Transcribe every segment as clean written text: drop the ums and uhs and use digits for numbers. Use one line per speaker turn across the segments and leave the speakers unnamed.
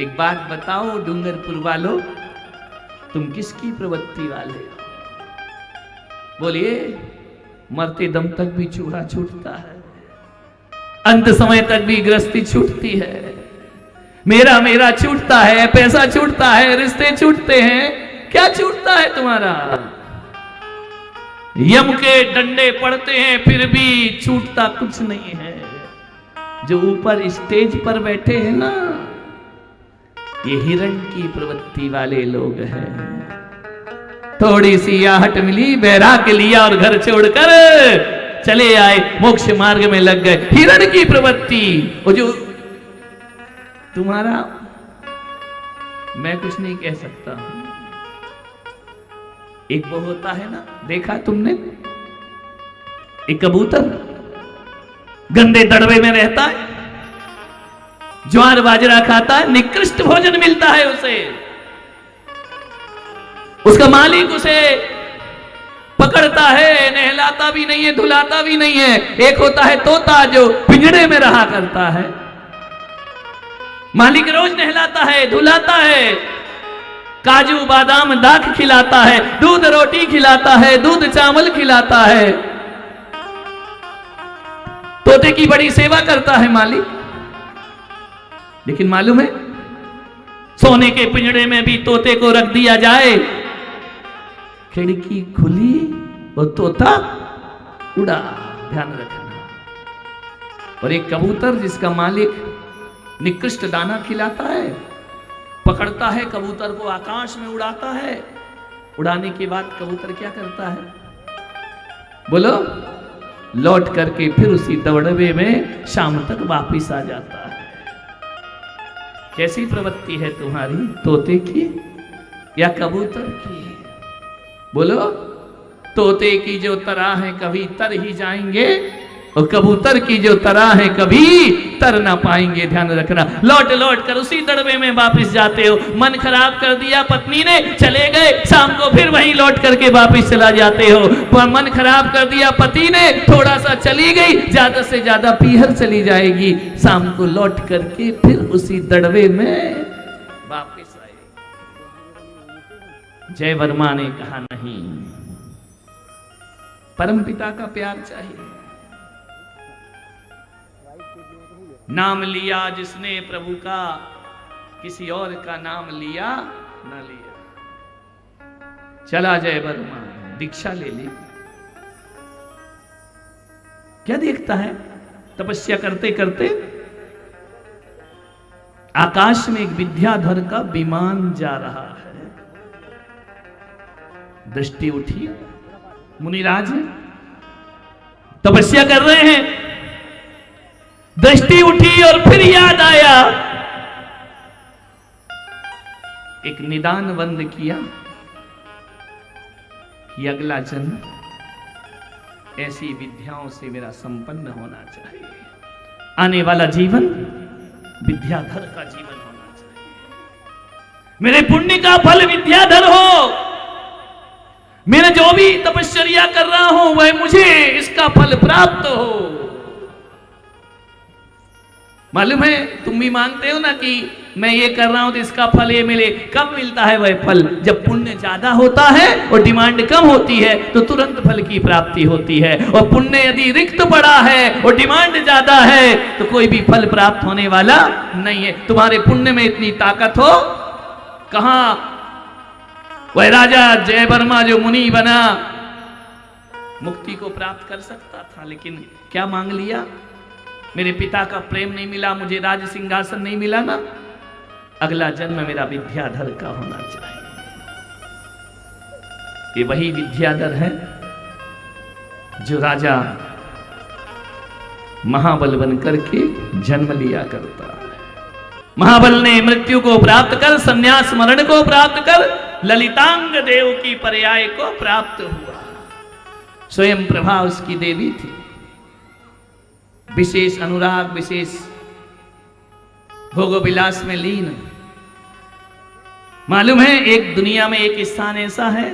एक बात बताओ डूंगरपुर वालों, तुम किसकी प्रवृत्ति वाले हो? बोलिए। मरते दम तक भी चूड़ा छूटता है, अंत समय तक भी गृहस्थी छूटती है, मेरा मेरा छूटता है, पैसा छूटता है, रिश्ते छूटते हैं। क्या छूटता है तुम्हारा? यम के डंडे पड़ते हैं फिर भी छूटता कुछ नहीं है। जो ऊपर स्टेज पर बैठे हैं ना, ये हिरण की प्रवृत्ति वाले लोग हैं। थोड़ी सी आहट मिली, बैराग लिया और घर छोड़कर चले आए, मोक्ष मार्ग में लग गए। हिरण की प्रवृत्ति। वो जो तुम्हारा, मैं कुछ नहीं कह सकता हूं। एक वो होता है ना, देखा तुमने, एक कबूतर गंदे दड़बे में रहता है, ज्वार बाजरा खाता है, निकृष्ट भोजन मिलता है उसे, उसका मालिक उसे पकड़ता है, नहलाता भी नहीं है, धुलाता भी नहीं है। एक होता है तोता जो पिंजड़े में रहा करता है, मालिक रोज नहलाता है, धुलाता है, काजू बादाम दाख खिलाता है, दूध रोटी खिलाता है, दूध चावल खिलाता है, तोते की बड़ी सेवा करता है मालिक। लेकिन मालूम है, सोने के पिंजड़े में भी तोते को रख दिया जाए, खिड़की खुली और तोता उड़ा। ध्यान रखना। और एक कबूतर जिसका मालिक निकृष्ट दाना खिलाता है, पकड़ता है कबूतर को, आकाश में उड़ाता है। उड़ाने के बाद कबूतर क्या करता है? बोलो। लौट करके फिर उसी दौड़वे में शाम तक वापिस आ जाता है। कैसी प्रवृत्ति है तुम्हारी, तोते की या कबूतर की? बोलो। तोते की जो तरह है कभी तर ही जाएंगे, और कबूतर की जो तरह है कभी तर ना पाएंगे। ध्यान रखना। लौट लौट कर उसी दड़बे में वापस जाते हो। मन खराब कर दिया पत्नी ने, चले गए, शाम को फिर वहीं लौट करके वापस चला जाते हो। पर मन खराब कर दिया पति ने, थोड़ा सा चली गई, ज्यादा से ज्यादा पीहर चली जाएगी, शाम को लौट करके फिर उसी दड़बे में वापस आएगी। जय वर्मा ने कहा नहीं, परमपिता का प्यार चाहिए। नाम लिया जिसने प्रभु का, किसी और का नाम लिया ना लिया। चला जय वर्मा, दीक्षा ले ली। क्या देखता है? तपस्या करते करते आकाश में एक विद्याधर का विमान जा रहा है। दृष्टि उठी, मुनिराज तपस्या कर रहे हैं, दृष्टि उठी और फिर याद आया, एक निदान बंद किया कि अगला जन्म ऐसी विद्याओं से मेरा संपन्न होना चाहिए। आने वाला जीवन विद्याधर का जीवन होना चाहिए। मेरे पुण्य का फल विद्याधर हो। मैं जो भी तपस्या कर रहा हूं वह मुझे इसका फल प्राप्त हो। मालूम है, तुम भी मांगते हो ना कि मैं ये कर रहा हूं तो इसका फल ये मिले। कब मिलता है वह फल? जब पुण्य ज्यादा होता है और डिमांड कम होती है तो तुरंत फल की प्राप्ति होती है। और पुण्य यदि रिक्त पड़ा है और डिमांड ज्यादा है तो कोई भी फल प्राप्त होने वाला नहीं है। तुम्हारे पुण्य में इतनी ताकत हो, कहां वह राजा जय वर्मा जो मुनि बना मुक्ति को प्राप्त कर सकता था, लेकिन क्या मांग लिया? मेरे पिता का प्रेम नहीं मिला, मुझे राज सिंहासन नहीं मिला ना, अगला जन्म मेरा विद्याधर का होना चाहिए। ये वही विद्याधर है जो राजा महाबल बन करके जन्म लिया करता है। महाबल ने मृत्यु को प्राप्त कर, संन्यास मरण को प्राप्त कर, ललितांग देव की पर्याय को प्राप्त हुआ। स्वयं प्रभा उसकी देवी थी। विशेष अनुराग, विशेष भोग विलास में लीन। मालूम है, एक दुनिया में एक स्थान ऐसा है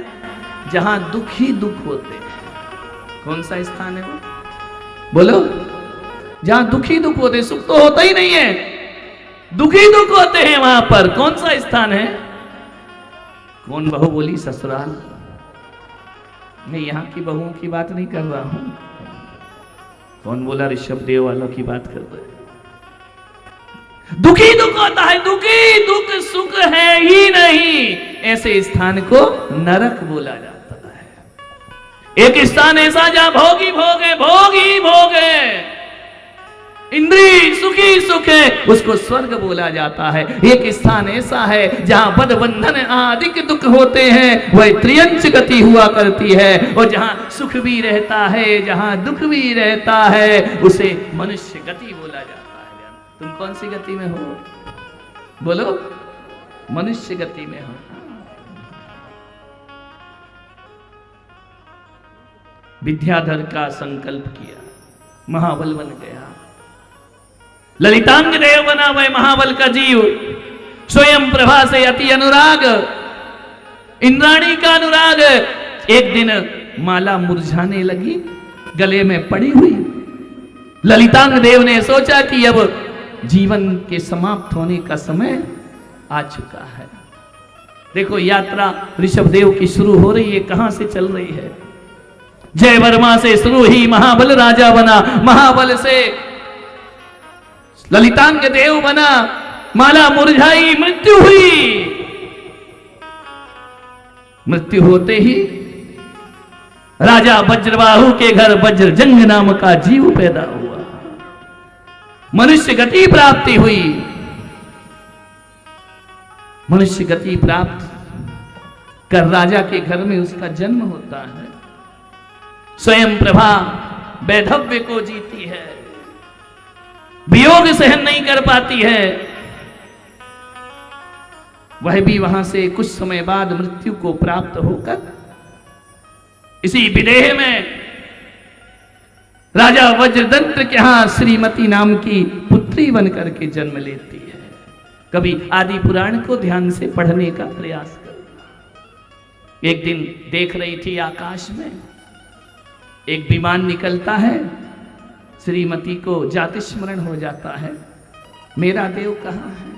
जहां दुख ही दुख होते हैं। कौन सा स्थान है वो? बोलो। जहां दुख ही दुख होते, सुख तो होता ही नहीं है। दुखी दुख होते हैं वहां पर। कौन सा स्थान है? कौन बहू बोली ससुराल? मैं यहां की बहुओं की बात नहीं कर रहा हूं। कौन बोला ऋषभ देव वालों की बात कर रहे हैं? दुखी दुख होता है, दुखी दुख सुख है ही नहीं, ऐसे स्थान को नरक बोला जाता है। एक स्थान ऐसा जहां भोगी भोग है, भोगी भोग है, इंद्रिय सुखी सुख है, उसको स्वर्ग बोला जाता है। एक स्थान ऐसा है जहां बद बंधन आदि दुख होते हैं, वह त्रियंच गति हुआ करती है। और जहां सुख भी रहता है, जहां दुख भी रहता है, उसे मनुष्य गति बोला जाता है। तुम कौन सी गति में हो? बोलो। मनुष्य गति में हो। विद्याधर का संकल्प किया, महाबल बन गया। ललितांग देव बना वह महाबल का जीव। स्वयं प्रभा से अति अनुराग, इंद्राणी का अनुराग। एक दिन माला मुरझाने लगी, गले में पड़ी हुई। ललितांग देव ने सोचा कि अब जीवन के समाप्त होने का समय आ चुका है। देखो यात्रा ऋषभ देव की शुरू हो रही है। कहां से चल रही है? जय वर्मा से शुरू ही महाबल राजा बना, महाबल से ललितांग देव बना, माला मुरझाई, मृत्यु हुई। मृत्यु होते ही राजा वज्रबाहु के घर वज्रजंग नाम का जीव पैदा हुआ, मनुष्य गति प्राप्ति हुई। मनुष्य गति प्राप्त कर राजा के घर में उसका जन्म होता है। स्वयं प्रभा वैधव्य को जीती है, वियोग सहन नहीं कर पाती है। वह भी वहां से कुछ समय बाद मृत्यु को प्राप्त होकर इसी विदेह में राजा वज्रदंत्र के यहां श्रीमती नाम की पुत्री बनकर के जन्म लेती है। कभी आदि पुराण को ध्यान से पढ़ने का प्रयास करो। एक दिन देख रही थी आकाश में एक विमान निकलता है, श्रीमती को जाति स्मरण हो जाता है, मेरा देव कहां है?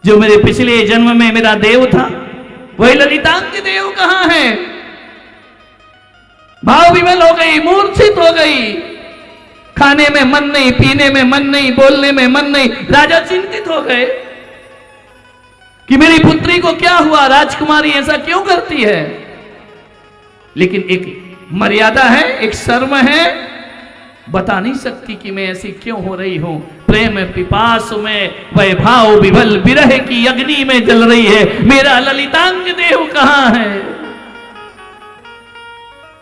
जो मेरे पिछले जन्म में मेरा देव था, वही ललितांग देव कहां है? भाव विमल हो गई, मूर्छित हो गई। खाने में मन नहीं, पीने में मन नहीं, बोलने में मन नहीं। राजा चिंतित हो गए कि मेरी पुत्री को क्या हुआ, राजकुमारी ऐसा क्यों करती है? लेकिन एक मर्यादा है, एक शर्म है, बता नहीं सकती कि मैं ऐसी क्यों हो रही हूं। प्रेम पिपास में वैभाव विभल विरह की अग्नि में जल रही है। मेरा ललितांग देव कहां है?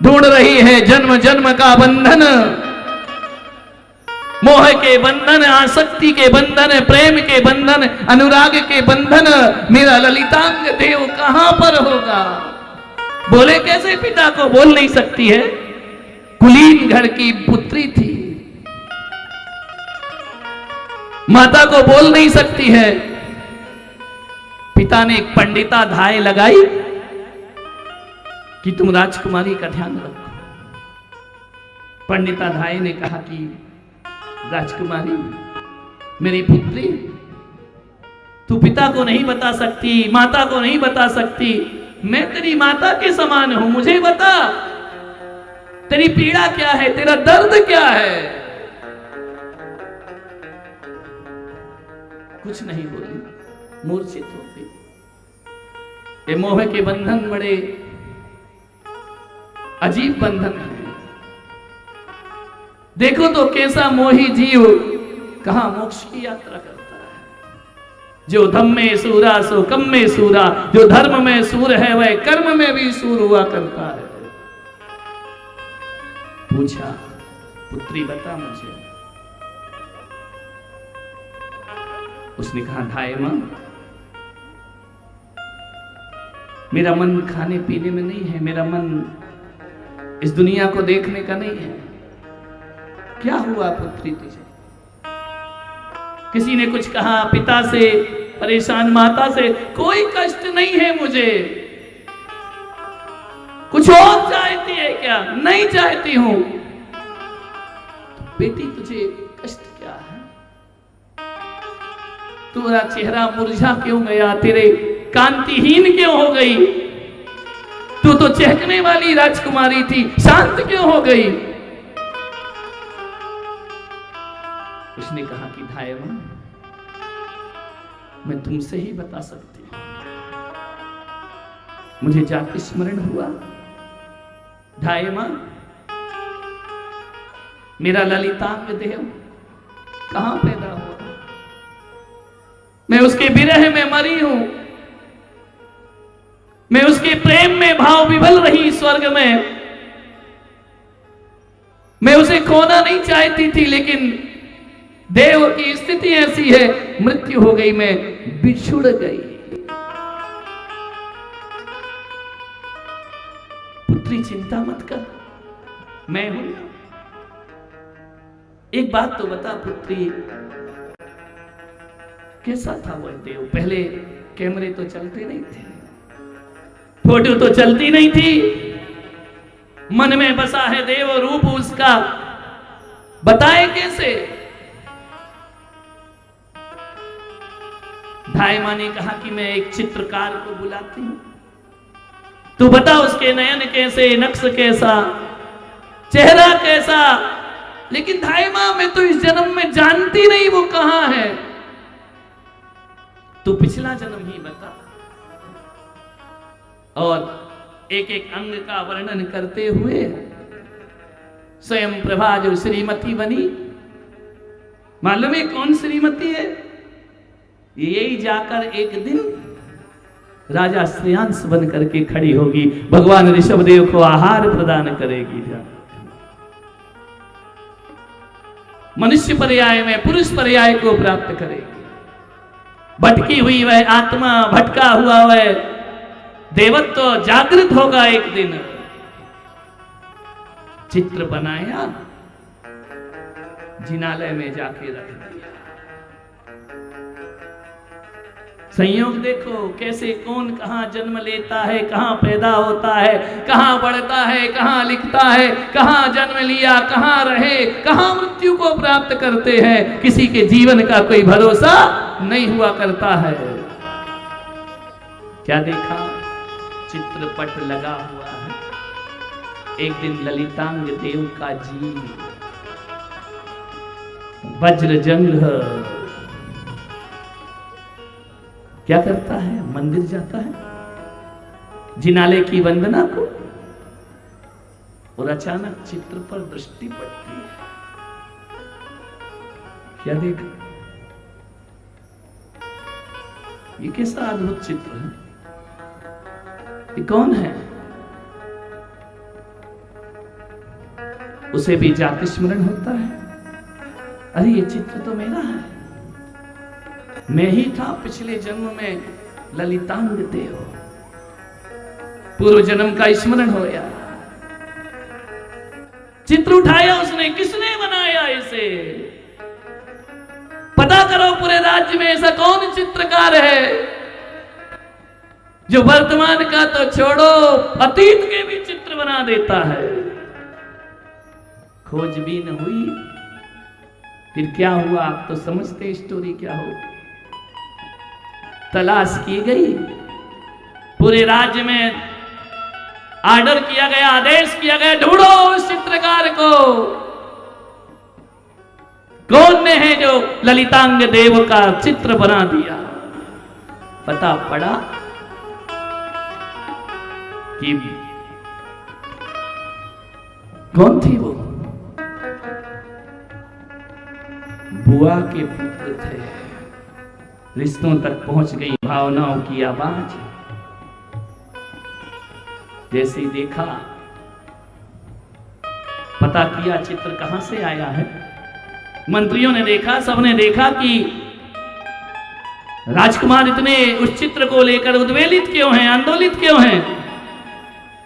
ढूंढ रही है जन्म जन्म का बंधन, मोह के बंधन, आसक्ति के बंधन, प्रेम के बंधन, अनुराग के बंधन। मेरा ललितांग देव कहां पर होगा? बोले कैसे? पिता को बोल नहीं सकती है, कुलीन घर की पुत्री थी, माता को बोल नहीं सकती है। पिता ने एक पंडिता धाय लगाई कि तुम राजकुमारी का ध्यान रखो। पंडिता धाय ने कहा कि राजकुमारी मेरी पुत्री, तू पिता को नहीं बता सकती, माता को नहीं बता सकती, मैं तेरी माता के समान हूं, मुझे बता तेरी पीड़ा क्या है, तेरा दर्द क्या है? कुछ नहीं बोली, मूर्छित हो गई। ये मोह के बंधन बड़े अजीब बंधन है। देखो तो कैसा मोही जीव कहां मोक्ष की यात्रा करता है। जो धम में सूरा सो कम में सूरा, जो धर्म में सूर है वह कर्म में भी सूर हुआ करता है। पूछा, पुत्री बता मुझे। उसने कहा, धाय मां, मेरा मन खाने पीने में नहीं है, मेरा मन इस दुनिया को देखने का नहीं है। क्या हुआ पुत्री तुझे? किसी ने कुछ कहा, पिता से परेशान, माता से। कोई कष्ट नहीं है मुझे। कुछ और चाहती है क्या? नहीं चाहती हूं। तो बेटी तुझे कष्ट क्या है? तेरा चेहरा मुरझा क्यों गया, तेरे कांतिहीन क्यों हो गई, तू तो चहकने वाली राजकुमारी थी, शांत क्यों हो गई। उसने कहा कि धाय मां, मैं तुमसे ही बता सकती हूं, मुझे जाति स्मरण हुआ। धाय मां, मेरा ललितांग देव कहां पैदा हुआ, मैं उसके विरह में मरी हूं, मैं उसके प्रेम में भाव विभल रही स्वर्ग में, मैं उसे खोना नहीं चाहती थी, लेकिन देव की स्थिति ऐसी है, मृत्यु हो गई, मैं बिछुड़ गई। पुत्री चिंता मत कर, मैं हूं। एक बात तो बता पुत्री, कैसा था वह देव? पहले कैमरे तो चलते नहीं थे, फोटो तो चलती नहीं थी, मन में बसा है देव रूप उसका, बताए कैसे? धाय मां ने कहा कि मैं एक चित्रकार को बुलाती हूं, तू बता उसके नयन कैसे, नक्श कैसा, चेहरा कैसा। लेकिन धाय मां, मैं तो इस जन्म में जानती नहीं वो कहां है, तू पिछला जन्म ही बता। और एक एक अंग का वर्णन करते हुए स्वयं प्रभा जो श्रीमती बनी, मालूम है कौन श्रीमती है? यही जाकर एक दिन राजा श्रेयांश बन करके खड़ी होगी, भगवान ऋषभदेव को आहार प्रदान करेगी, मनुष्य पर्याय में पुरुष पर्याय को प्राप्त करेगी। भटकी हुई वह आत्मा, भटका हुआ वह देवत्व तो जागृत होगा एक दिन। चित्र बनाया, जिनालय में जाके रख दिया। संयोग देखो कैसे कौन कहां जन्म लेता है, कहां पैदा होता है, कहां बढ़ता है, कहां लिखता है, कहां जन्म लिया, कहां रहे, कहां मृत्यु को प्राप्त करते हैं। किसी के जीवन का कोई भरोसा नहीं हुआ करता है। क्या देखा? चित्रपट लगा हुआ है। एक दिन ललितांग देव का जी वज्रजंग क्या करता है? मंदिर जाता है जिनालय की वंदना को, और अचानक चित्र पर दृष्टि पड़ती है। क्या देखा? ये कैसा अद्भुत चित्र है, ये कौन है? उसे भी जाति स्मरण होता है, अरे ये चित्र तो मेरा है, मैं ही था पिछले जन्म में ललितांग देव। पूर्व जन्म का स्मरण होया, चित्र उठाया उसने, किसने बनाया इसे? पता करो पूरे राज्य में ऐसा कौन चित्रकार है जो वर्तमान का तो छोड़ो अतीत के भी चित्र बना देता है। खोजबीन हुई, फिर क्या हुआ आप तो समझते स्टोरी क्या हो। तलाश की गई, पूरे राज्य में ऑर्डर किया गया, आदेश किया गया, ढूंढो उस चित्रकार को, कौन ने है जो ललितांग देव का चित्र बना दिया। पता पड़ा कि कौन थी वो? बुआ के पुत्र थे। रिश्तों तक पहुंच गई भावनाओं की आवाज। जैसे ही देखा, पता किया चित्र कहां से आया है। मंत्रियों ने देखा, सबने देखा कि राजकुमार इतने उस चित्र को लेकर उद्वेलित क्यों हैं, आंदोलित क्यों हैं।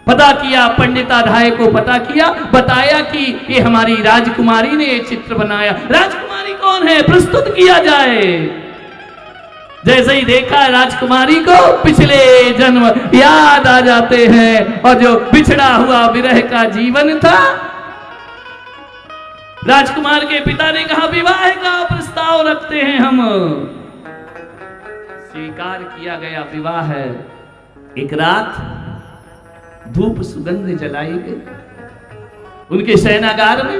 पता किया, पंडिताधाय को पता किया, बताया कि ये हमारी राजकुमारी ने ये चित्र बनाया। राजकुमारी कौन है? प्रस्तुत किया जाए। जैसे ही देखा राजकुमारी को, पिछले जन्म याद आ जाते हैं, और जो बिछड़ा हुआ विरह का जीवन था। राजकुमार के पिता ने कहा, विवाह का प्रस्ताव रखते हैं हम। स्वीकार किया गया विवाह है। एक रात धूप सुगंध जलाई गई उनके शयनागार में,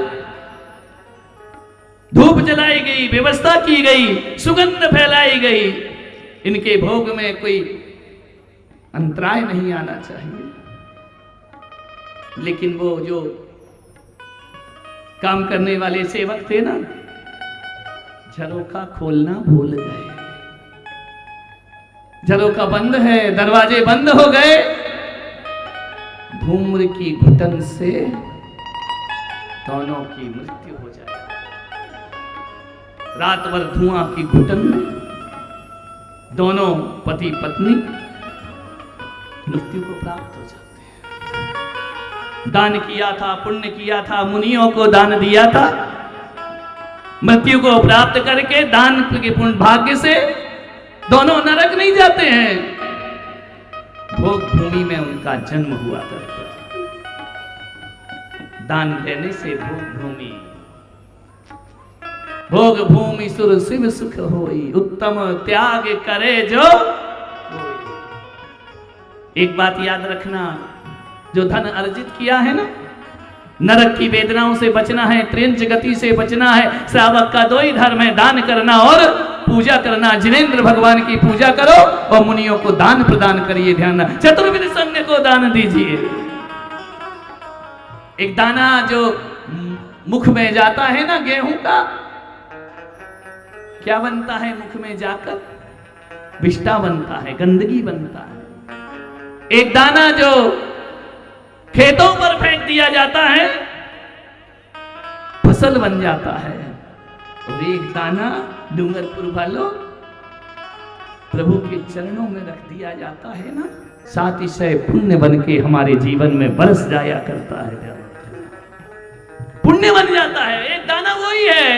धूप जलाई गई, व्यवस्था की गई, सुगंध फैलाई गई। इनके भोग में कोई अंतराय नहीं आना चाहिए, लेकिन वो जो काम करने वाले सेवक थे ना, झरोखा खोलना भूल गए। झरोखा बंद है, दरवाजे बंद हो गए। धूम्र की घुटन से दोनों की मृत्यु हो जाए। रात भर धुआं की घुटन में दोनों पति पत्नी मृत्यु को प्राप्त हो जाते हैं। दान किया था, पुण्य किया था, मुनियों को दान दिया था, मृत्यु को प्राप्त करके दान के पुण्य भाग्य से दोनों नरक नहीं जाते हैं, भोग भूमि में उनका जन्म हुआ करता। दान देने से भोग भूमि सुर शिव सुख होई, उत्तम त्याग करे जो होई। एक बात याद रखना, जो धन अर्जित किया है ना, नरक की वेदनाओं से बचना है, त्रिंच गति से बचना है। श्रावक का दो ही धर्म है, दान करना और पूजा करना। जिनेंद्र भगवान की पूजा करो और मुनियों को दान प्रदान करिए। ध्यान, चतुर्विध संघ को दान दीजिए। एक दाना जो मुख में जाता है ना गेहूं का, क्या बनता है मुख में जाकर? विष्ठा बनता है, गंदगी बनता है। एक दाना जो खेतों पर फेंक दिया जाता है, फसल बन जाता है। और एक दाना डूंगरपुर वालों प्रभु के चरणों में रख दिया जाता है ना, सातिशय पुण्य बन के हमारे जीवन में बरस जाया करता है, पुण्य बन जाता है। एक दाना वही है,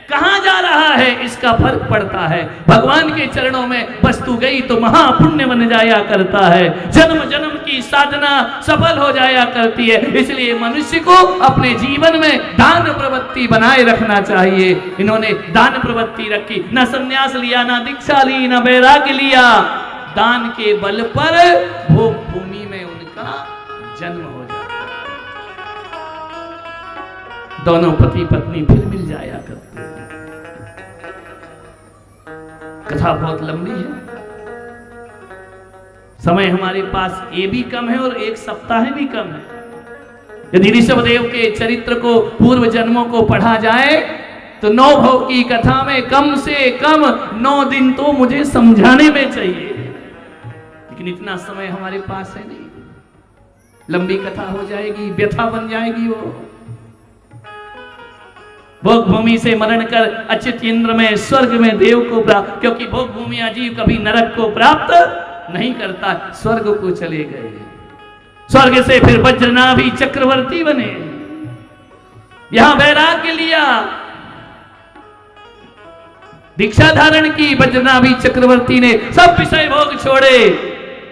कहां जा रहा है इसका फर्क पड़ता है। भगवान के चरणों में वस्तु गई तो महापुण्य बन जाया करता है, जन्म जन्म की साधना सफल हो जाया करती है। इसलिए मनुष्य को अपने जीवन में दान प्रवृत्ति बनाए रखना चाहिए। इन्होंने दान प्रवृत्ति रखी, न संन्यास लिया, न दीक्षा ली, न वैराग्य लिया। दान के बल पर भोग भूमि में उनका जन्म हो जाता, दोनों पति पत्नी फिर मिल जाया करते हैं। कथा बहुत लंबी है, समय हमारे पास ये भी कम है और एक सप्ताह भी कम है। यदि ऋषभदेव के चरित्र को, पूर्व जन्मों को पढ़ा जाए तो 9 भव की कथा में कम से कम 9 दिन तो मुझे समझाने में चाहिए, लेकिन इतना समय हमारे पास है नहीं। लंबी कथा हो जाएगी, व्यथा बन जाएगी। वो भोग भूमि से मरण कर अच्युत इंद्र में, स्वर्ग में देव को प्राप्त, क्योंकि भोग भूमि अजीव कभी नरक को प्राप्त नहीं करता, स्वर्ग को चले गए। स्वर्ग से फिर वज्रनाभि चक्रवर्ती बने, यहां वैराग्य लिया, दीक्षा धारण की। वज्रनाभि चक्रवर्ती ने सब विषय भोग छोड़े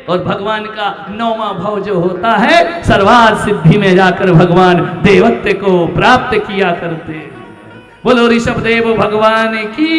और भगवान का 9वां भव जो होता है, सर्वार्थ सिद्धि में जाकर भगवान देवत्व को प्राप्त किया करते। बोलो ऋषभदेव भगवान की।